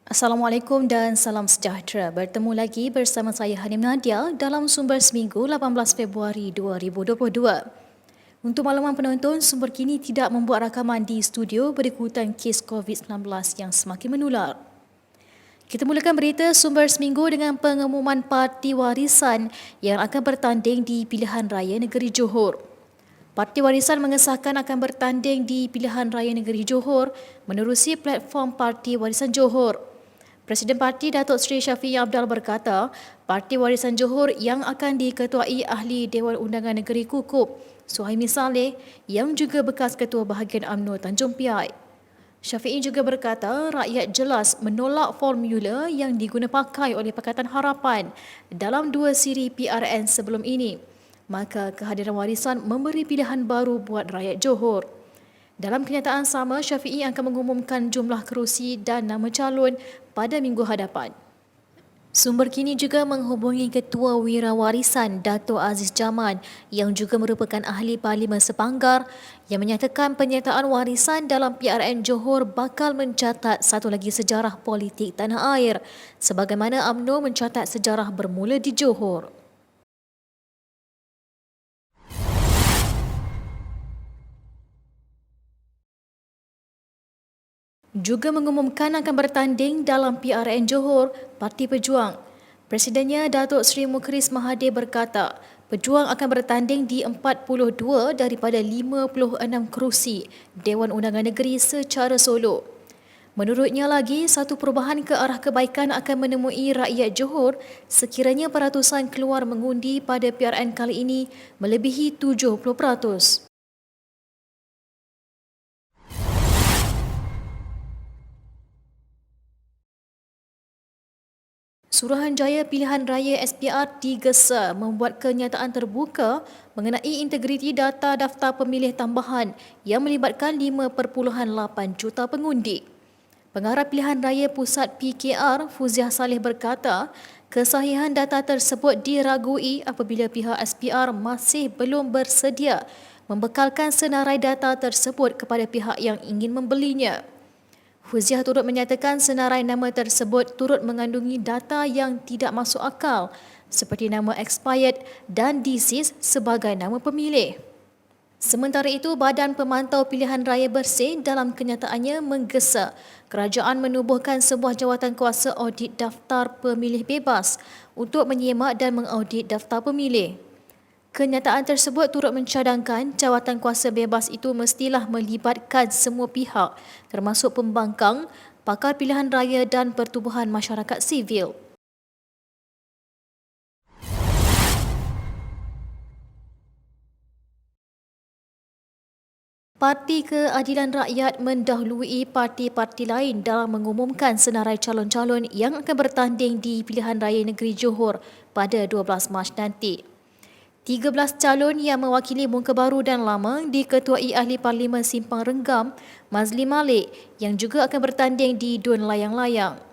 Assalamualaikum dan salam sejahtera. Bertemu lagi bersama saya Hanim Nadia dalam Sumber Seminggu 18 Februari 2022. Untuk makluman penonton, Sumber kini tidak membuat rakaman di studio berikutan kes COVID-19 yang semakin menular. Kita mulakan berita Sumber Seminggu dengan pengumuman Parti Warisan yang akan bertanding di Pilihan Raya Negeri Johor. Parti Warisan mengesahkan akan bertanding di Pilihan Raya Negeri Johor menerusi platform Parti Warisan Johor. Presiden Parti Datuk Seri Syafiee Abdal berkata, Parti Warisan Johor yang akan diketuai Ahli Dewan Undangan Negeri Kukup, Suhaimi Saleh, yang juga bekas Ketua Bahagian UMNO Tanjung Piai. Syafiee juga berkata, rakyat jelas menolak formula yang diguna pakai oleh Pakatan Harapan dalam dua siri PRN sebelum ini. Maka kehadiran Warisan memberi pilihan baru buat rakyat Johor. Dalam kenyataan sama, Syafiee akan mengumumkan jumlah kerusi dan nama calon pada minggu hadapan. Sumber kini juga menghubungi Ketua Wirawarisan Dato' Aziz Jaman yang juga merupakan Ahli Parlimen Sepanggar yang menyatakan penyertaan warisan dalam PRN Johor bakal mencatat satu lagi sejarah politik tanah air sebagaimana UMNO mencatat sejarah bermula di Johor. Juga mengumumkan akan bertanding dalam PRN Johor, Parti Pejuang. Presidennya Datuk Seri Mukris Mahathir berkata, Pejuang akan bertanding di 42 daripada 56 kerusi Dewan Undangan Negeri secara solo. Menurutnya lagi, satu perubahan ke arah kebaikan akan menemui rakyat Johor sekiranya peratusan keluar mengundi pada PRN kali ini melebihi 70%. Suruhanjaya Pilihan Raya SPR digesa membuat kenyataan terbuka mengenai integriti data daftar pemilih tambahan yang melibatkan 5.8 juta pengundi. Pengarah Pilihan Raya Pusat PKR Fuziah Saleh berkata, kesahihan data tersebut diragui apabila pihak SPR masih belum bersedia membekalkan senarai data tersebut kepada pihak yang ingin membelinya. Fuziah turut menyatakan senarai nama tersebut turut mengandungi data yang tidak masuk akal seperti nama expired dan deceased sebagai nama pemilih. Sementara itu, Badan Pemantau Pilihan Raya Bersih dalam kenyataannya menggesa kerajaan menubuhkan sebuah jawatan kuasa audit daftar pemilih bebas untuk menyemak dan mengaudit daftar pemilih. Kenyataan tersebut turut mencadangkan jawatan kuasa bebas itu mestilah melibatkan semua pihak termasuk pembangkang, pakar pilihan raya dan pertubuhan masyarakat sivil. Parti Keadilan Rakyat mendahului parti-parti lain dalam mengumumkan senarai calon-calon yang akan bertanding di Pilihan Raya Negeri Johor pada 12 Mac nanti. 13 calon yang mewakili muka baru dan lama diketuai Ahli Parlimen Simpang Renggam, Mazli Malik yang juga akan bertanding di Dun Layang-Layang.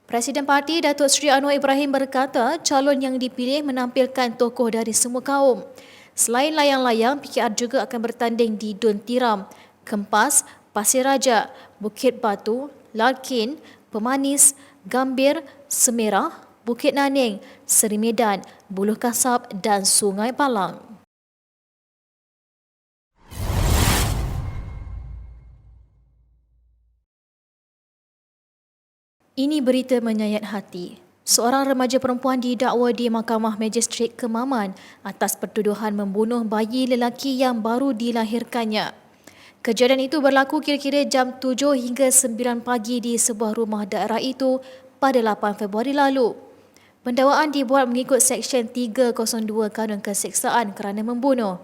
Presiden Parti Datuk Seri Anwar Ibrahim berkata calon yang dipilih menampilkan tokoh dari semua kaum. Selain Layang-Layang, PKR juga akan bertanding di Dun Tiram, Kempas, Pasir Raja, Bukit Batu, Larkin, Pemanis, Gambir, Semerah, Bukit Naning, Seri Medan, Buluh Kasab dan Sungai Palang. Ini berita menyayat hati. Seorang remaja perempuan didakwa di Mahkamah Magistrate Kemaman atas pertuduhan membunuh bayi lelaki yang baru dilahirkannya. Kejadian itu berlaku kira-kira jam 7 hingga 9 pagi di sebuah rumah daerah itu pada 8 Februari lalu. Pendakwaan dibuat mengikut Seksyen 302 Kanun Keseksaan kerana membunuh.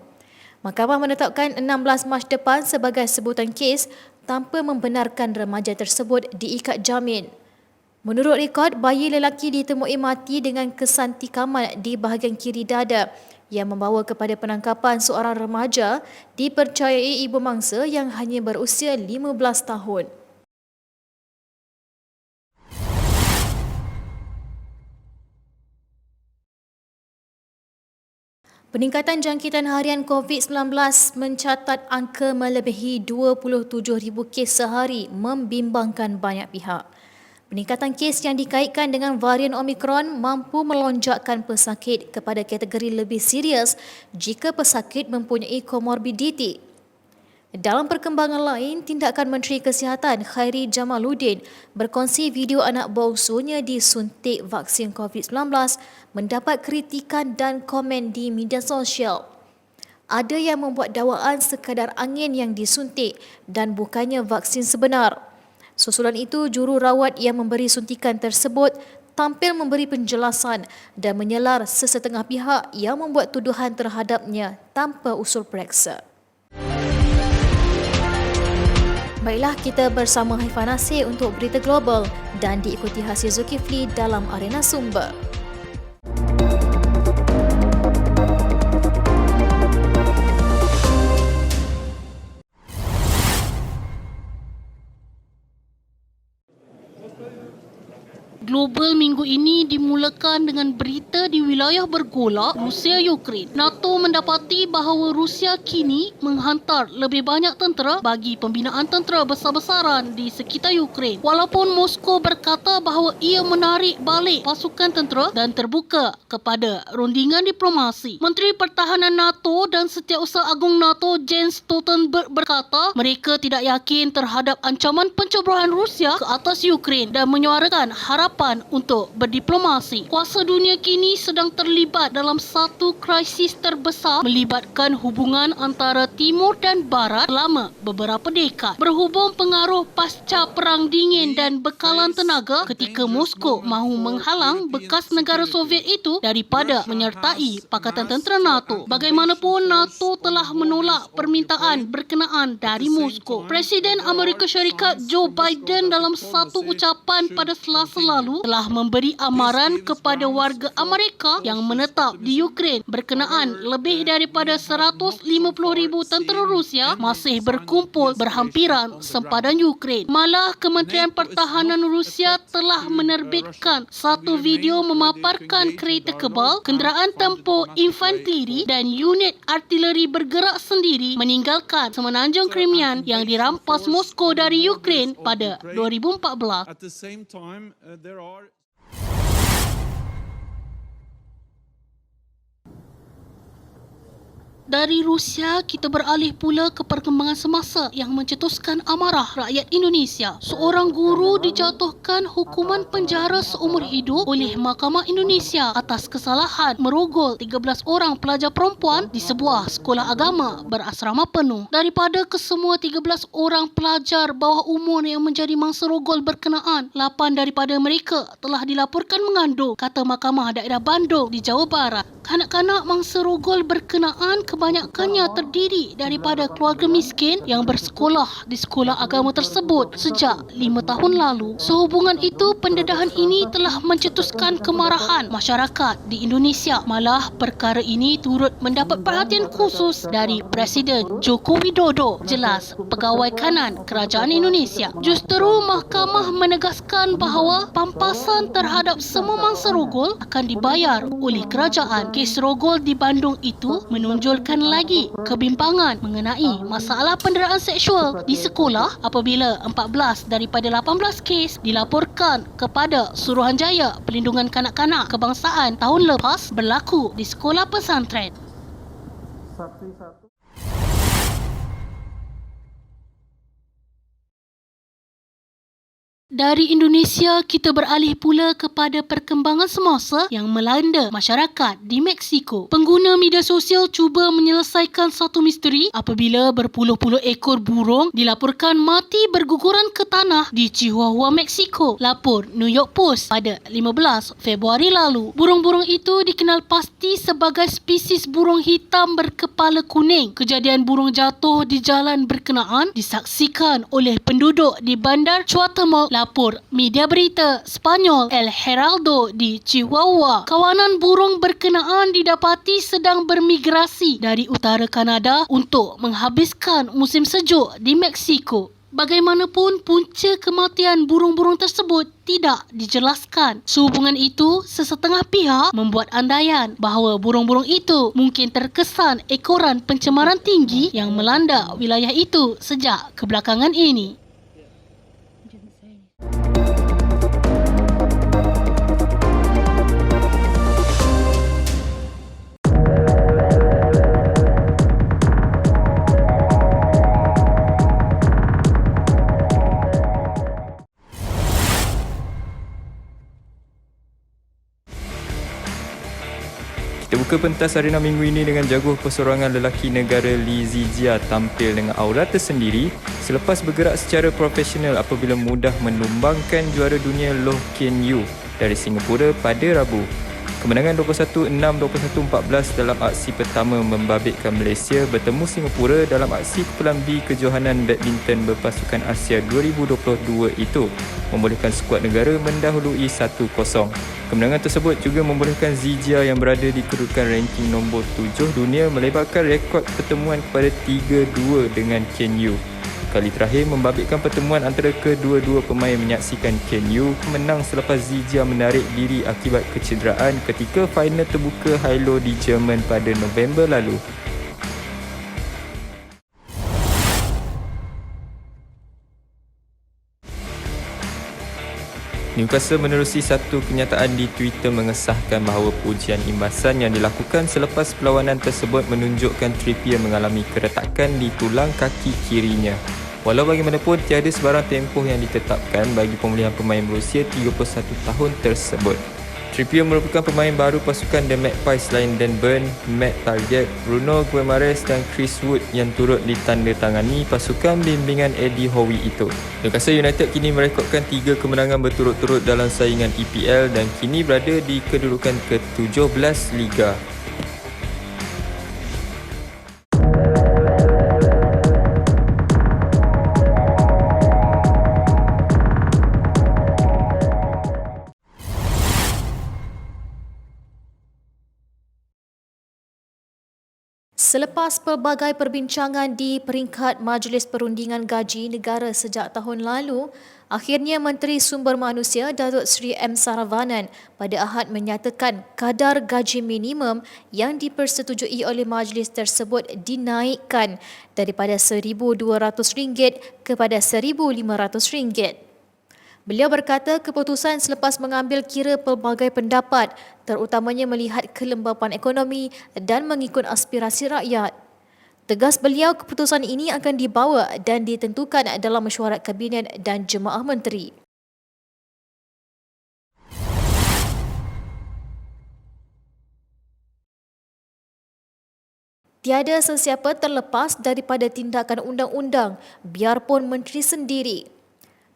Mahkamah menetapkan 16 Mac depan sebagai sebutan kes tanpa membenarkan remaja tersebut diikat jamin. Menurut rekod, bayi lelaki ditemui mati dengan kesan tikaman di bahagian kiri dada yang membawa kepada penangkapan seorang remaja dipercayai ibu mangsa yang hanya berusia 15 tahun. Peningkatan jangkitan harian COVID-19 mencatat angka melebihi 27,000 kes sehari membimbangkan banyak pihak. Peningkatan kes yang dikaitkan dengan varian Omicron mampu melonjakkan pesakit kepada kategori lebih serius jika pesakit mempunyai komorbiditi. Dalam perkembangan lain, tindakan Menteri Kesihatan Khairi Jamaluddin berkongsi video anak bongsunya disuntik vaksin COVID-19 mendapat kritikan dan komen di media sosial. Ada yang membuat dakwaan sekadar angin yang disuntik dan bukannya vaksin sebenar. Susulan itu, jururawat yang memberi suntikan tersebut tampil memberi penjelasan dan menyelar sesetengah pihak yang membuat tuduhan terhadapnya tanpa usul periksa. Baiklah, kita bersama Haifah Nasir untuk Berita Global dan diikuti Hasir Zulkifli dalam Arena Sumber. Global minggu ini dimulakan dengan berita di wilayah bergolak Rusia-Ukraine. NATO mendapati bahawa Rusia kini menghantar lebih banyak tentera bagi pembinaan tentera besar-besaran di sekitar Ukraine. Walaupun Moskow berkata bahawa ia menarik balik pasukan tentera dan terbuka kepada rundingan diplomasi. Menteri Pertahanan NATO dan Setiausaha Agung NATO Jens Stoltenberg berkata mereka tidak yakin terhadap ancaman pencoblosan Rusia ke atas Ukraine dan menyuarakan harapan untuk berdiplomasi. Kuasa dunia kini sedang terlibat dalam satu krisis terbesar melibatkan hubungan antara Timur dan Barat selama beberapa dekad. Berhubung pengaruh pasca Perang Dingin dan bekalan tenaga ketika Moskow mahu menghalang bekas negara Soviet itu daripada menyertai Pakatan Tentera NATO. Bagaimanapun, NATO telah menolak permintaan berkenaan dari Moskow. Presiden Amerika Syarikat Joe Biden dalam satu ucapan pada Selasa lalu telah memberi amaran kepada warga Amerika yang menetap di Ukraine berkenaan lebih daripada 150,000 tentera Rusia masih berkumpul berhampiran sempadan Ukraine. Malah Kementerian Pertahanan Rusia telah menerbitkan satu video memaparkan kereta kebal, kenderaan tempur infanteri dan unit artileri bergerak sendiri meninggalkan semenanjung Crimea yang dirampas Moskow dari Ukraine pada 2014. At the same time, there are Dari Rusia, kita beralih pula ke perkembangan semasa yang mencetuskan amarah rakyat Indonesia. Seorang guru dijatuhkan hukuman penjara seumur hidup oleh Mahkamah Indonesia atas kesalahan merogol 13 orang pelajar perempuan di sebuah sekolah agama berasrama penuh. Daripada kesemua 13 orang pelajar bawah umur yang menjadi mangsa rogol berkenaan, 8 daripada mereka telah dilaporkan mengandung, kata Mahkamah Daerah Bandung di Jawa Barat. Kanak-kanak mangsa rogol berkenaan kebanyakannya terdiri daripada keluarga miskin yang bersekolah di sekolah agama tersebut sejak 5 tahun lalu. Sehubungan itu, pendedahan ini telah mencetuskan kemarahan masyarakat di Indonesia. Malah perkara ini turut mendapat perhatian khusus dari Presiden Joko Widodo, jelas pegawai kanan kerajaan Indonesia. Justeru mahkamah menegaskan bahawa pampasan terhadap semua mangsa rogol akan dibayar oleh kerajaan. Kes rogol di Bandung itu menonjolkan lagi kebimbangan mengenai masalah penderaan seksual di sekolah apabila 14 daripada 18 kes dilaporkan kepada Suruhanjaya Pelindungan Kanak-kanak Kebangsaan tahun lepas berlaku di sekolah pesantren. Dari Indonesia, kita beralih pula kepada perkembangan semasa yang melanda masyarakat di Mexico. Pengguna media sosial cuba menyelesaikan satu misteri apabila berpuluh-puluh ekor burung dilaporkan mati berguguran ke tanah di Chihuahua, Mexico. Lapor New York Post pada 15 Februari lalu. Burung-burung itu dikenal pasti sebagai spesies burung hitam berkepala kuning. Kejadian burung jatuh di jalan berkenaan disaksikan oleh penduduk di Bandar Cuauhtémoc. Lapor media berita Spanyol El Heraldo di Chihuahua. Kawanan burung berkenaan didapati sedang bermigrasi dari utara Kanada untuk menghabiskan musim sejuk di Mexico. Bagaimanapun, punca kematian burung-burung tersebut tidak dijelaskan. Sehubungan itu, sesetengah pihak membuat andaian bahawa burung-burung itu mungkin terkesan ekoran pencemaran tinggi yang melanda wilayah itu sejak kebelakangan ini. Pembuka pentas arena minggu ini dengan jaguh persorangan lelaki negara Li Zijia tampil dengan aura tersendiri selepas bergerak secara profesional apabila mudah menumbangkan juara dunia Loh Ken Yew dari Singapura pada Rabu. Kemenangan 21-6, 21-14 dalam aksi pertama membabitkan Malaysia bertemu Singapura dalam aksi kumpulan B kejohanan badminton berpasukan Asia 2022 itu membolehkan skuad negara mendahului 1-0. Kemenangan tersebut juga membolehkan Zijia yang berada di kedudukan ranking nombor 7 dunia melebarkan rekod pertemuan kepada 3-2 dengan Ken Yew. Kali terakhir membabitkan pertemuan antara kedua-dua pemain menyaksikan Ken Yew menang selepas Zijia menarik diri akibat kecederaan ketika final terbuka Hilo di Jerman pada November lalu. Newcastle menerusi satu kenyataan di Twitter mengesahkan bahawa pujian imbasan yang dilakukan selepas perlawanan tersebut menunjukkan Trippier mengalami keretakan di tulang kaki kirinya. Walau bagaimanapun, tiada sebarang tempoh yang ditetapkan bagi pemulihan pemain berusia 31 tahun tersebut. Trippier merupakan pemain baru pasukan The Magpies selain Dan Burn, Matt Targett, Bruno Guimaraes dan Chris Wood yang turut ditandatangani pasukan bimbingan Eddie Howe itu. Newcastle United kini merekodkan 3 kemenangan berturut-turut dalam saingan EPL dan kini berada di kedudukan ke-17 Liga. Selepas pelbagai perbincangan di peringkat Majlis Perundingan Gaji Negara sejak tahun lalu, akhirnya Menteri Sumber Manusia Datuk Seri M. Saravanan pada Ahad menyatakan kadar gaji minimum yang dipersetujui oleh majlis tersebut dinaikkan daripada RM1,200 kepada RM1,500. Beliau berkata keputusan selepas mengambil kira pelbagai pendapat, terutamanya melihat kelembapan ekonomi dan mengikut aspirasi rakyat. Tegas beliau, keputusan ini akan dibawa dan ditentukan dalam mesyuarat Kabinet dan Jemaah Menteri. Tiada sesiapa terlepas daripada tindakan undang-undang, biarpun menteri sendiri.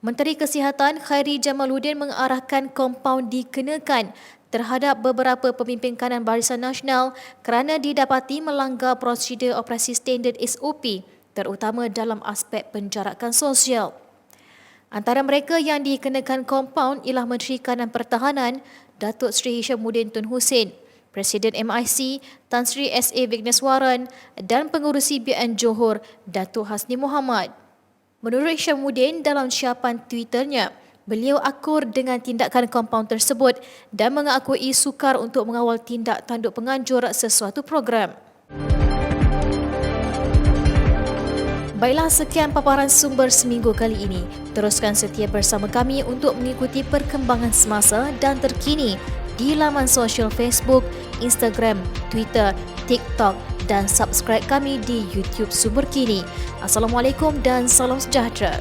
Menteri Kesihatan Khairi Jamaluddin mengarahkan kompaun dikenakan terhadap beberapa pemimpin kanan Barisan Nasional kerana didapati melanggar prosedur operasi standard SOP, terutama dalam aspek penjarakan sosial. Antara mereka yang dikenakan kompaun ialah Menteri Kanan Pertahanan Datuk Seri Hishamuddin Tun Hussein, Presiden MIC Tan Sri S.A. Vigneswaran dan Pengerusi BN Johor Datuk Hasni Mohamad. Menurut Hishamuddin dalam siapan Twitternya, beliau akur dengan tindakan kompaun tersebut dan mengakui sukar untuk mengawal tindak tanduk penganjur sesuatu program. Baiklah, sekian paparan sumber seminggu kali ini. Teruskan setia bersama kami untuk mengikuti perkembangan semasa dan terkini di laman sosial Facebook, Instagram, Twitter, TikTok dan subscribe kami di YouTube Sumber Kini. Assalamualaikum dan salam sejahtera.